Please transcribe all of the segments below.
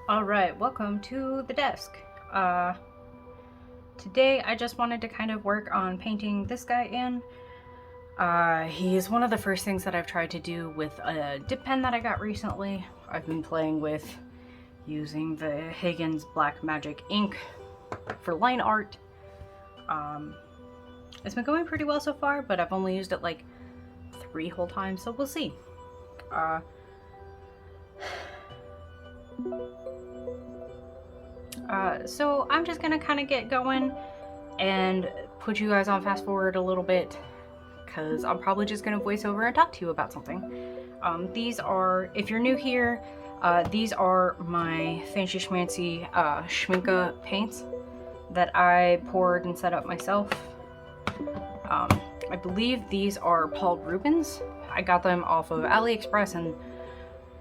Alright, welcome to the desk. Today I just wanted to kind of work on painting this guy in. He's one of the first things that I've tried to do with a dip pen that I got recently. I've been playing with using the Higgins Black Magic ink for line art. It's been going pretty well so far, but I've only used it like 3 whole times, so we'll see. So I'm just gonna kind of get going and put you guys on fast forward a little bit because I'm probably just gonna voice over and talk to you about something. These are, if you're new here, these are my fancy schmancy Schminke paints that I poured and set up myself. I believe these are Paul Rubens. I got them off of AliExpress, and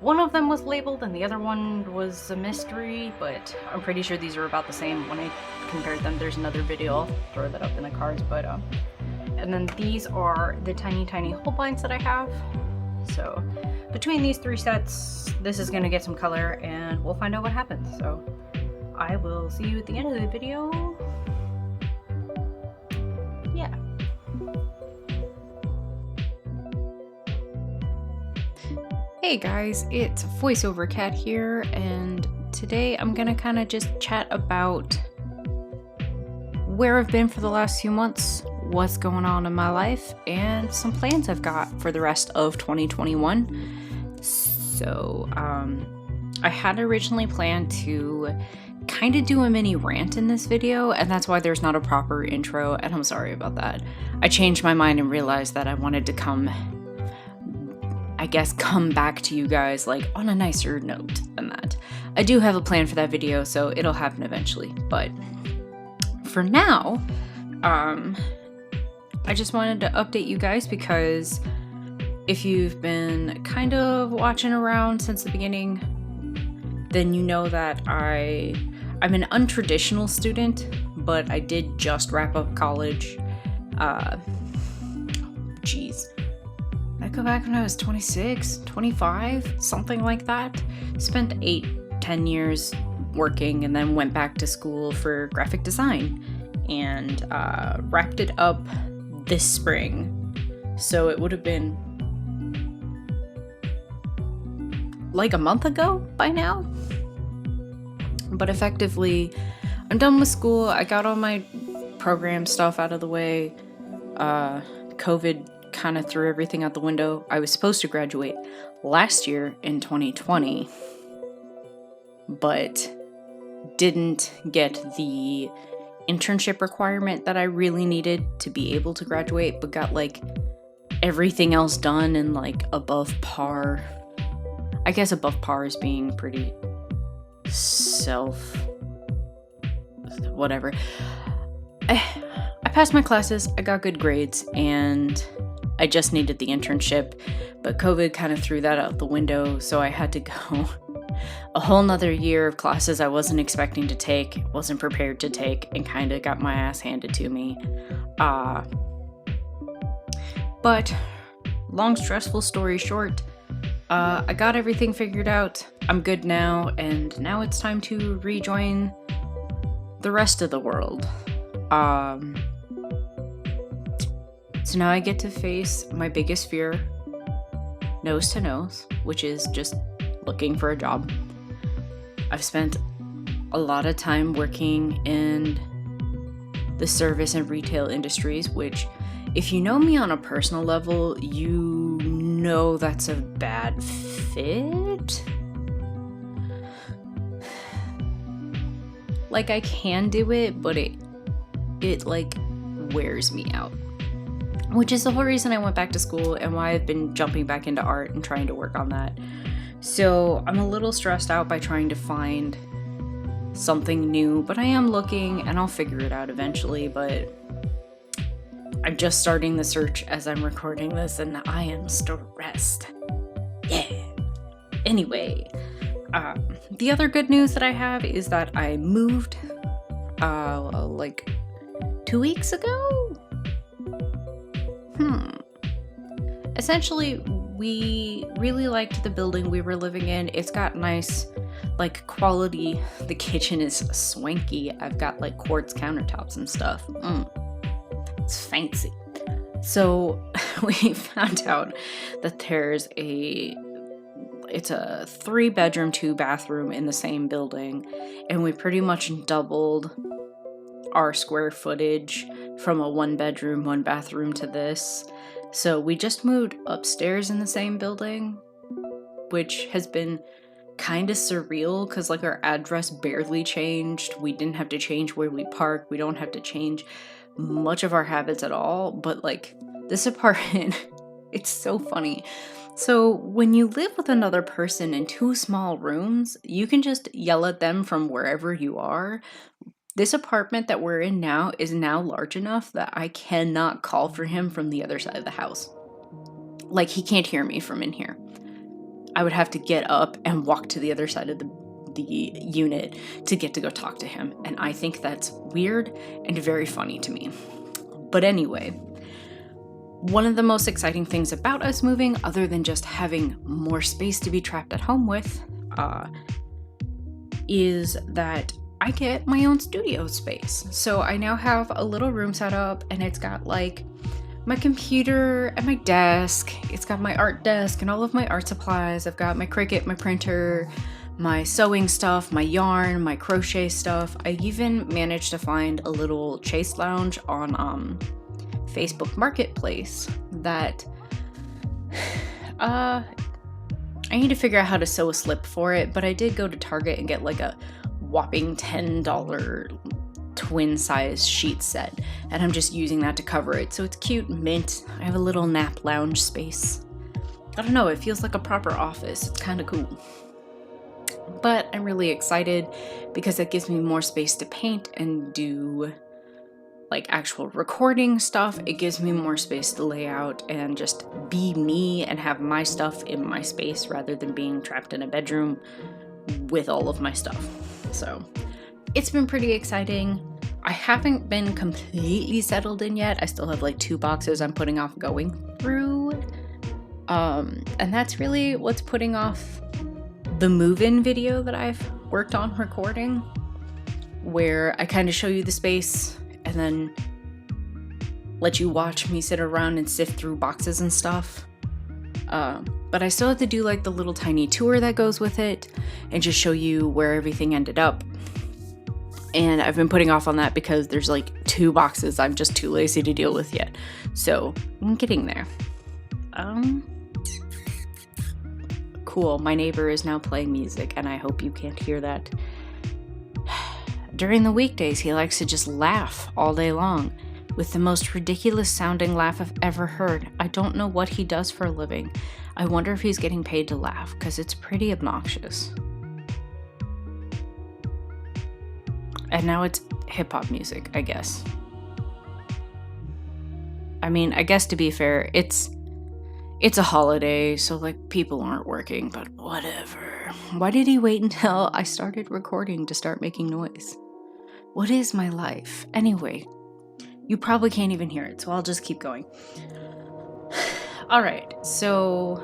one of them was labeled and the other one was a mystery, but I'm pretty sure these are about the same when I compared them. There's another video, I'll throw that up in the cards, but and then these are the tiny Holbeins that I have. So between these 3 sets, this is gonna get some color and we'll find out what happens. So I will see you at the end of the video. Yeah. Hey guys, it's VoiceOver Cat here, and today I'm gonna kind of just chat about where I've been for the last few months, what's going on in my life, and some plans I've got for the rest of 2021. So, I had originally planned to kind of do a mini rant in this video, and that's why there's not a proper intro, and I'm sorry about that. I changed my mind and realized that I wanted to come back to you guys like on a nicer note than that. I do have a plan for that video, so it'll happen eventually, but for now, I just wanted to update you guys because if you've been kind of watching around since the beginning, then you know that I'm an untraditional student, but I did just wrap up college. I go back when I was 26, 25, something like that. Spent 8-10 years working and then went back to school for graphic design and wrapped it up this spring. So it would have been like a month ago by now. But effectively, I'm done with school. I got all my program stuff out of the way. COVID kind of threw everything out the window. I was supposed to graduate last year in 2020, but didn't get the internship requirement that I really needed to be able to graduate, but got like everything else done and like above par. I guess above par is being pretty whatever. I passed my classes, I got good grades, and I just needed the internship, but COVID kind of threw that out the window, so I had to go a whole nother year of classes I wasn't expecting to take, wasn't prepared to take, and kind of got my ass handed to me. But long stressful story short, I got everything figured out, I'm good now, and now it's time to rejoin the rest of the world. So now I get to face my biggest fear, nose to nose, which is just looking for a job. I've spent a lot of time working in the service and retail industries, which, if you know me on a personal level, you know that's a bad fit. Like, I can do it, but it like wears me out. Which is the whole reason I went back to school and why I've been jumping back into art and trying to work on that. So I'm a little stressed out by trying to find something new, but I am looking and I'll figure it out eventually, but I'm just starting the search as I'm recording this and I am stressed. Yeah. Anyway, the other good news that I have is that I moved like 2 weeks ago? Essentially, we really liked the building we were living in. It's got nice like quality. The kitchen is swanky. I've got like quartz countertops and stuff. It's fancy. So we found out that it's a 3-bedroom, 2-bathroom in the same building, and we pretty much doubled our square footage from a 1-bedroom, 1-bathroom to this. So we just moved upstairs in the same building, which has been kind of surreal because like our address barely changed. We didn't have to change where we park. We don't have to change much of our habits at all. But like this apartment, it's so funny. So when you live with another person in 2 small rooms, you can just yell at them from wherever you are. This apartment that we're in now is now large enough that I cannot call for him from the other side of the house. Like he can't hear me from in here. I would have to get up and walk to the other side of the unit to get to go talk to him. And I think that's weird and very funny to me. But anyway, one of the most exciting things about us moving, other than just having more space to be trapped at home with, is that I get my own studio space. So I now have a little room set up, and it's got like my computer and my desk. It's got my art desk and all of my art supplies. I've got my Cricut, my printer, my sewing stuff, my yarn, my crochet stuff. I even managed to find a little chase lounge on Facebook Marketplace that I need to figure out how to sew a slip for it, but I did go to Target and get like a whopping $10 twin size sheet set, and I'm just using that to cover it. So it's cute, mint. I have a little nap lounge space. I don't know, it feels like a proper office. It's kind of cool. But I'm really excited because it gives me more space to paint and do like actual recording stuff. It gives me more space to lay out and just be me and have my stuff in my space rather than being trapped in a bedroom with all of my stuff. So it's been pretty exciting. I haven't been completely settled in yet. I still have like 2 boxes I'm putting off going through. And that's really what's putting off the move-in video that I've worked on recording, where I kind of show you the space and then let you watch me sit around and sift through boxes and stuff. But I still have to do like the little tiny tour that goes with it and just show you where everything ended up. And I've been putting off on that because there's like 2 boxes I'm just too lazy to deal with yet. So I'm getting there. Cool, my neighbor is now playing music and I hope you can't hear that. During the weekdays, he likes to just laugh all day long with the most ridiculous sounding laugh I've ever heard. I don't know what he does for a living. I wonder if he's getting paid to laugh because it's pretty obnoxious. And now it's hip-hop music, I guess. I mean, I guess to be fair, it's a holiday, so like people aren't working, but whatever. Why did he wait until I started recording to start making noise? What is my life? Anyway, you probably can't even hear it, so I'll just keep going. Alright, so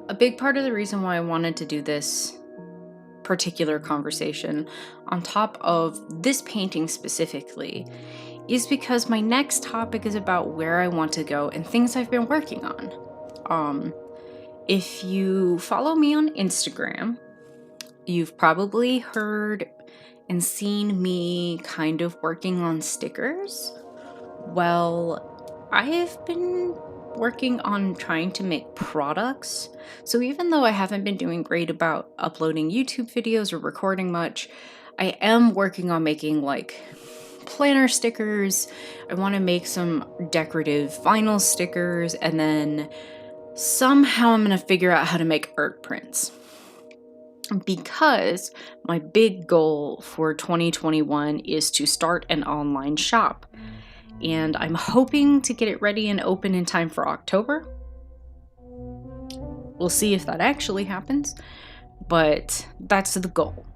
a big part of the reason why I wanted to do this particular conversation, on top of this painting specifically, is because my next topic is about where I want to go and things I've been working on. If you follow me on Instagram, you've probably heard and seen me kind of working on stickers. Well, I have been working on trying to make products. So even though I haven't been doing great about uploading YouTube videos or recording much, I am working on making like planner stickers. I want to make some decorative vinyl stickers, and then somehow I'm going to figure out how to make art prints. Because my big goal for 2021 is to start an online shop. And I'm hoping to get it ready and open in time for October. We'll see if that actually happens, but that's the goal.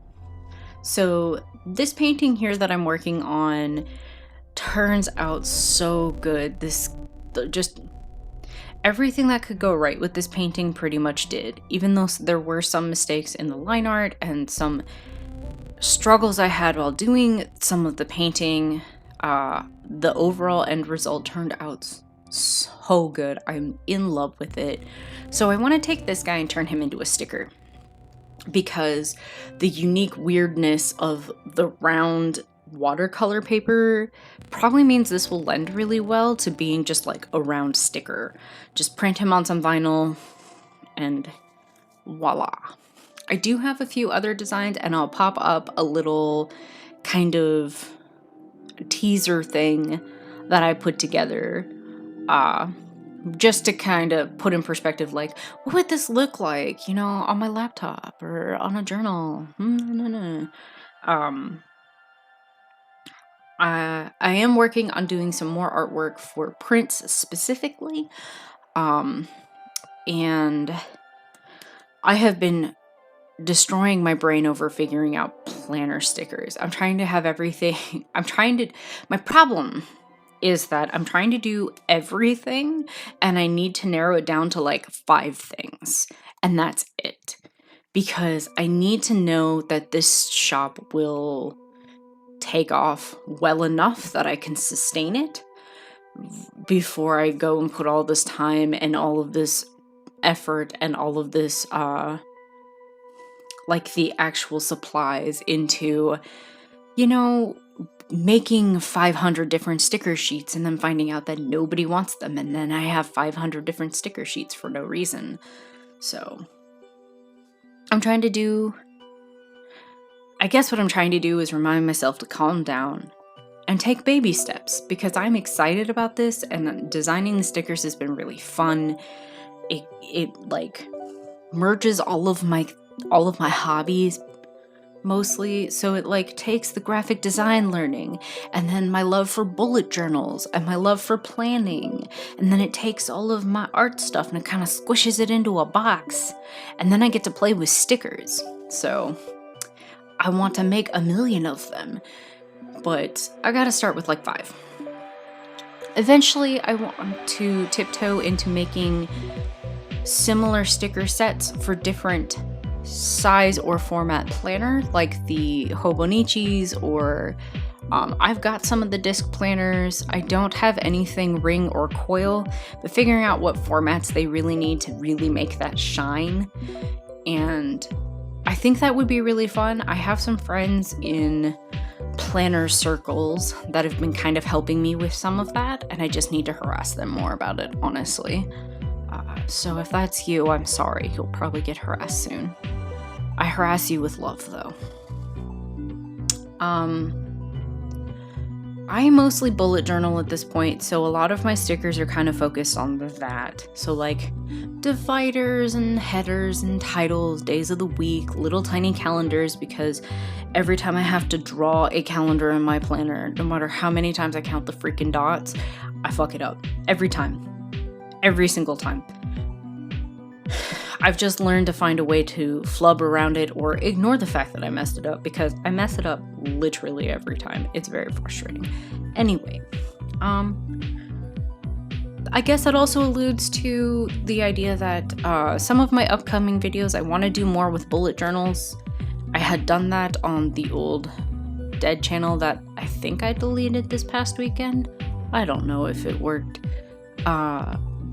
So this painting here that I'm working on turns out so good. Everything that could go right with this painting pretty much did, even though there were some mistakes in the line art and some struggles I had while doing some of the painting. The overall end result turned out so good. I'm in love with it. So I want to take this guy and turn him into a sticker, because the unique weirdness of the round watercolor paper probably means this will lend really well to being just like a round sticker. Just print him on some vinyl and voila. I do have a few other designs, and I'll pop up a little kind of teaser thing that I put together just to kind of put in perspective, like, what would this look like, on my laptop or on a journal? I am working on doing some more artwork for prints specifically, and I have been destroying my brain over figuring out planner stickers. I'm trying to have everything. My problem is that I'm trying to do everything, and I need to narrow it down to like 5 things, and that's it. Because I need to know that this shop will take off well enough that I can sustain it before I go and put all this time and all of this effort and all of this like the actual supplies into making 500 different sticker sheets and then finding out that nobody wants them, and then I have 500 different sticker sheets for no reason. So I guess what I'm trying to do is remind myself to calm down and take baby steps, because I'm excited about this, and designing the stickers has been really fun. It like merges all of my hobbies mostly, so it like takes the graphic design learning and then my love for bullet journals and my love for planning, and then it takes all of my art stuff and it kind of squishes it into a box, and then I get to play with stickers. So I want to make 1,000,000 of them, but I gotta start with like 5. Eventually I want to tiptoe into making similar sticker sets for different size or format planner, like the Hobonichis, or I've got some of the disc planners. I don't have anything ring or coil, but figuring out what formats they really need to really make that shine, and I think that would be really fun. I have some friends in planner circles that have been kind of helping me with some of that, and I just need to harass them more about it, honestly. So if that's you, I'm sorry. You'll probably get harassed soon. I harass you with love, though. I mostly bullet journal at this point, so a lot of my stickers are kind of focused on that. So like dividers and headers and titles, days of the week, little tiny calendars, because every time I have to draw a calendar in my planner, no matter how many times I count the freaking dots, I fuck it up. Every time. Every single time. I've just learned to find a way to flub around it or ignore the fact that I messed it up, because I mess it up literally every time. It's very frustrating. Anyway, I guess that also alludes to the idea that some of my upcoming videos, I want to do more with bullet journals. I had done that on the old Dead channel that I think I deleted this past weekend. I don't know if it worked.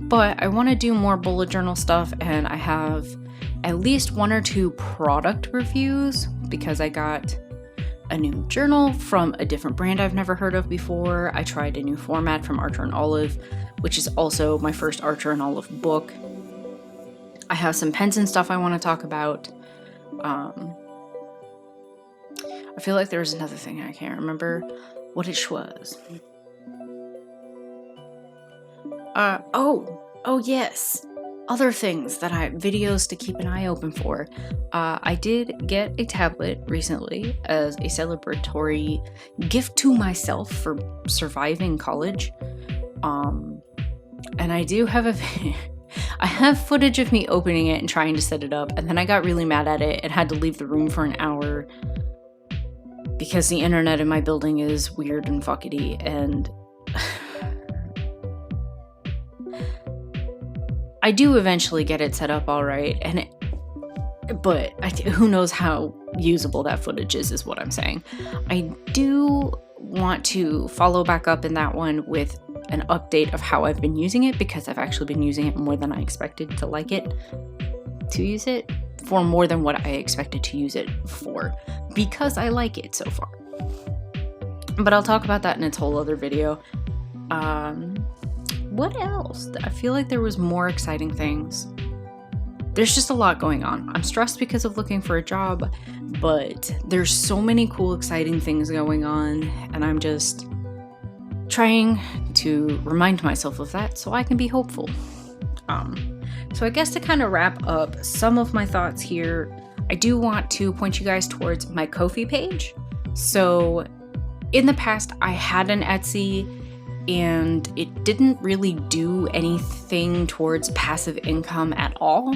But I want to do more bullet journal stuff, and I have at least 1 or 2 product reviews, because I got a new journal from a different brand I've never heard of before. I tried a new format from Archer and Olive, which is also my first Archer and Olive book. I have some pens and stuff I want to talk about. I feel like there was another thing I can't remember what it was. Oh yes, other things videos to keep an eye open for. I did get a tablet recently as a celebratory gift to myself for surviving college. And I do have I have footage of me opening it and trying to set it up, and then I got really mad at it and had to leave the room for an hour because the internet in my building is weird and fuckety, and I do eventually get it set up all right, but who knows how usable that footage is what I'm saying. I do want to follow back up in that one with an update of how I've been using it, because I've actually been using it more than I expected to use it for more than what I expected to use it for, because I like it so far. But I'll talk about that in its whole other video. What else? I feel like there was more exciting things. There's just a lot going on. I'm stressed because of looking for a job, but there's so many cool, exciting things going on, and I'm just trying to remind myself of that so I can be hopeful. So I guess to kind of wrap up some of my thoughts here, I do want to point you guys towards my Ko-fi page. So in the past, I had an Etsy, and it didn't really do anything towards passive income at all,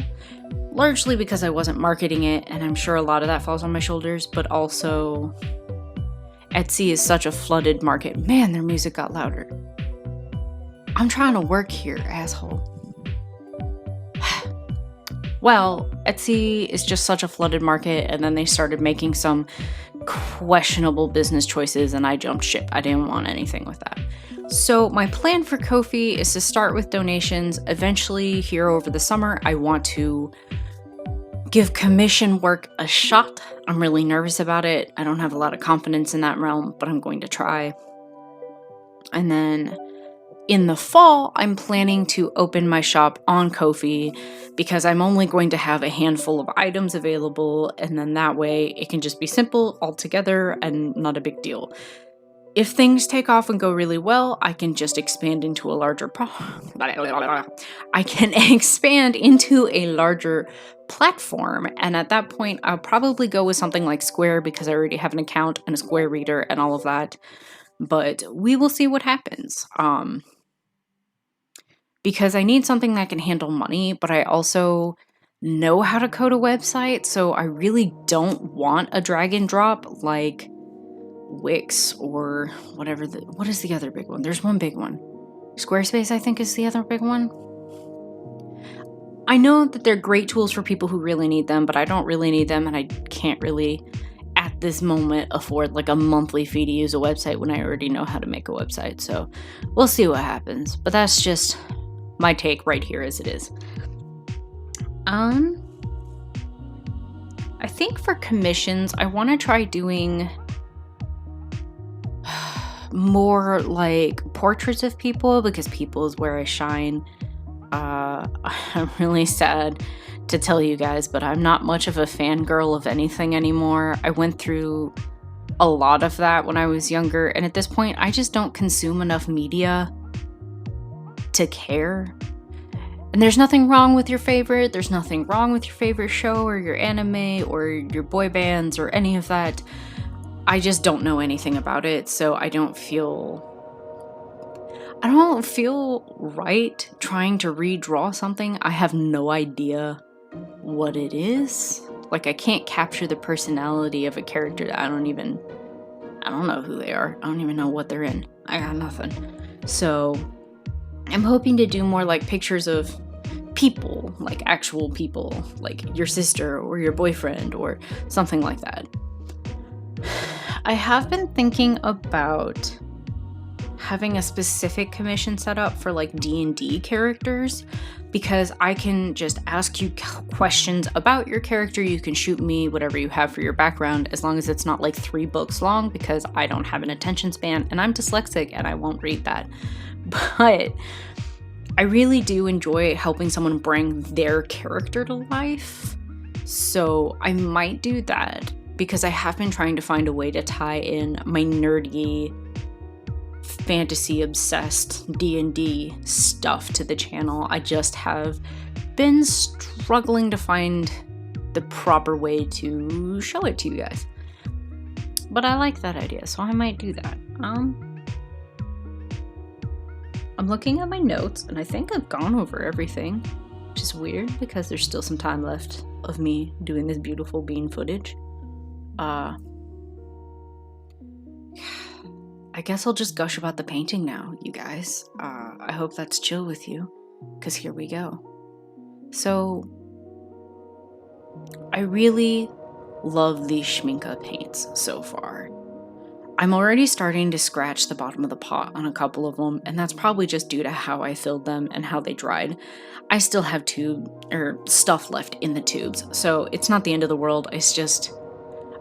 largely because I wasn't marketing it, and I'm sure a lot of that falls on my shoulders, but also Etsy is such a flooded market. Man, their music got louder. I'm trying to work here, asshole. Well, Etsy is just such a flooded market, and then they started making some questionable business choices, and I jumped ship. I didn't want anything with that. So my plan for Ko-fi is to start with donations. Eventually, here over the summer, I want to give commission work a shot. I'm really nervous about it. I don't have a lot of confidence in that realm, but I'm going to try. And then in the fall, I'm planning to open my shop on Ko-fi, because I'm only going to have a handful of items available, and then that way it can just be simple altogether and not a big deal. If things take off and go really well, I can just expand into a larger platform, and at that point I'll probably go with something like Square, because I already have an account and a Square reader and all of that. But we will see what happens. Because I need something that can handle money, but I also know how to code a website, so I really don't want a drag and drop like Wix or whatever. What is the other big one? There's one big one. Squarespace, I think, is the other big one. I know that they're great tools for people who really need them, but I don't really need them, and I can't really, at this moment, afford like a monthly fee to use a website when I already know how to make a website. So we'll see what happens. But that's just my take right here as it is. I think for commissions, I want to try doing more like portraits of people, because people is where I shine. I'm really sad to tell you guys, but I'm not much of a fangirl of anything anymore. I went through a lot of that when I was younger, and at this point, I just don't consume enough media to care. And there's nothing wrong with your favorite. There's nothing wrong with your favorite show or your anime or your boy bands or any of that. I just don't know anything about it, so I don't feel right trying to redraw something. I have no idea what it is. Like, I can't capture the personality of a character that I don't know who they are. I don't even know what they're in. I got nothing. So I'm hoping to do more like pictures of people, like actual people, like your sister or your boyfriend or something like that. I have been thinking about having a specific commission set up for like D&D characters, because I can just ask you questions about your character. You can shoot me whatever you have for your background, as long as it's not like 3 books long, because I don't have an attention span and I'm dyslexic and I won't read that. But I really do enjoy helping someone bring their character to life. So I might do that, because I have been trying to find a way to tie in my nerdy, fantasy-obsessed D&D stuff to the channel. I just have been struggling to find the proper way to show it to you guys. But I like that idea, so I might do that. I'm looking at my notes, and I think I've gone over everything, which is weird, because there's still some time left of me doing this beautiful bean footage. I guess I'll just gush about the painting now, you guys. I hope that's chill with you, because here we go. So I really love these Schmincke paints so far. I'm already starting to scratch the bottom of the pot on a couple of them, and that's probably just due to how I filled them and how they dried. I still have stuff left in the tubes, so it's not the end of the world. It's just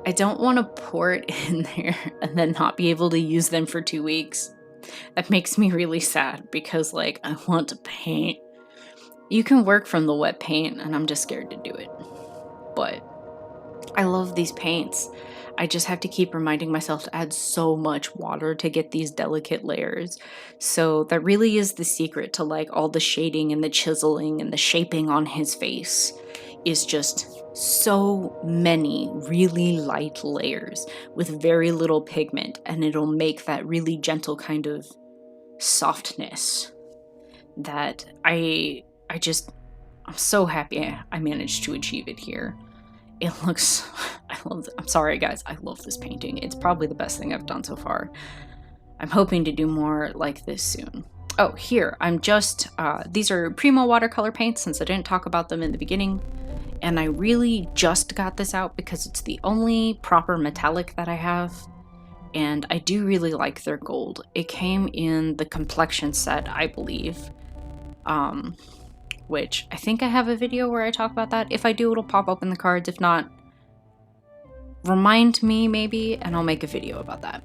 I don't want to pour it in there and then not be able to use them for 2 weeks. That makes me really sad because like I want to paint. You can work from the wet paint, and I'm just scared to do it. But I love these paints. I just have to keep reminding myself to add so much water to get these delicate layers. So that really is the secret to like all the shading and the chiseling and the shaping on his face, is just so many really light layers with very little pigment, and it'll make that really gentle kind of softness that I'm so happy I managed to achieve it here. It looks, I'm sorry guys, I love this painting. It's probably the best thing I've done so far. I'm hoping to do more like this soon. Oh, here, these are Primo watercolor paints since I didn't talk about them in the beginning. And I really just got this out because it's the only proper metallic that I have. And I do really like their gold. It came in the complexion set, I believe. Which I think I have a video where I talk about that. If I do, it'll pop up in the cards. If not, remind me maybe, and I'll make a video about that.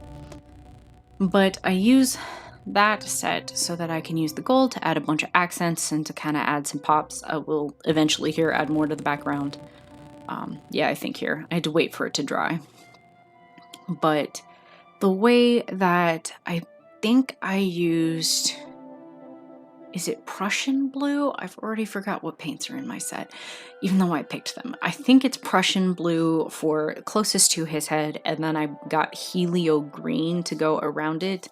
But I use that set so that I can use the gold to add a bunch of accents and to kind of add some pops. I will eventually here add more to the background. Yeah, I think here. I had to wait for it to dry. But the way that I think I used... Is it Prussian blue? I've already forgot what paints are in my set, even though I picked them. I think it's Prussian blue for closest to his head, and then I got Helio green to go around it,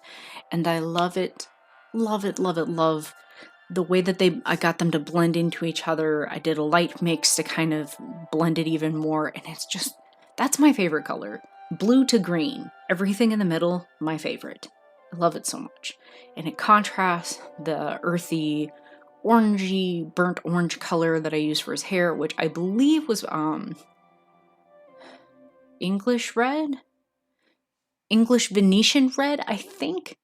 and I love it. Love it, love it, love the way that I got them to blend into each other. I did a light mix to kind of blend it even more, and it's just, that's my favorite color. Blue to green. Everything in the middle, my favorite. I love it so much. And it contrasts the earthy, orangey, burnt orange color that I used for his hair, which I believe was English red? English Venetian red, I think?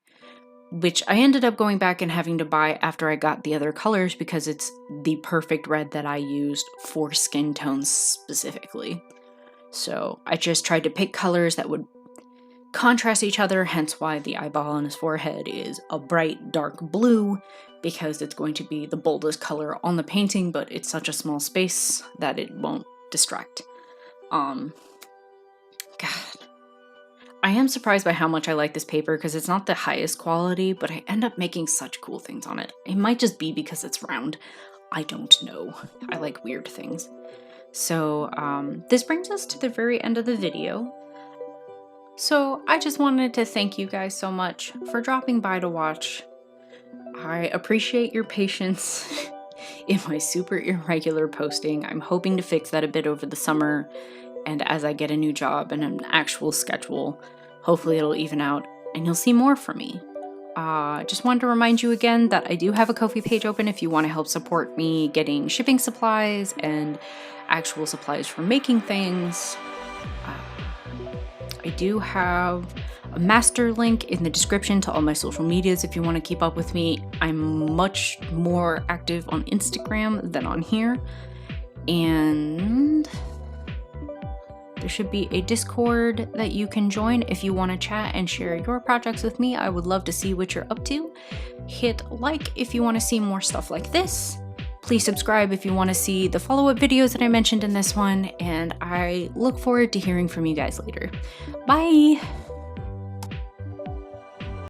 Which I ended up going back and having to buy after I got the other colors because it's the perfect red that I used for skin tones specifically. So I just tried to pick colors that would contrast each other, hence why the eyeball on his forehead is a bright dark blue, because it's going to be the boldest color on the painting, but it's such a small space that it won't distract. God, I am surprised by how much I like this paper because it's not the highest quality, but I end up making such cool things on it. It might just be because it's round. I don't know. I like weird things. So this brings us to the very end of the video. So I just wanted to thank you guys so much for dropping by to watch. I appreciate your patience in my super irregular posting. I'm hoping to fix that a bit over the summer, and as I get a new job and an actual schedule, hopefully it'll even out and you'll see more from me. Just wanted to remind you again that I do have a Ko-fi page open if you want to help support me getting shipping supplies and actual supplies for making things. I do have a master link in the description to all my social medias if you want to keep up with me. I'm much more active on Instagram than on here. And there should be a Discord that you can join if you want to chat and share your projects with me. I would love to see what you're up to. Hit like if you want to see more stuff like this. Please subscribe if you want to see the follow-up videos that I mentioned in this one, and I look forward to hearing from you guys later. Bye!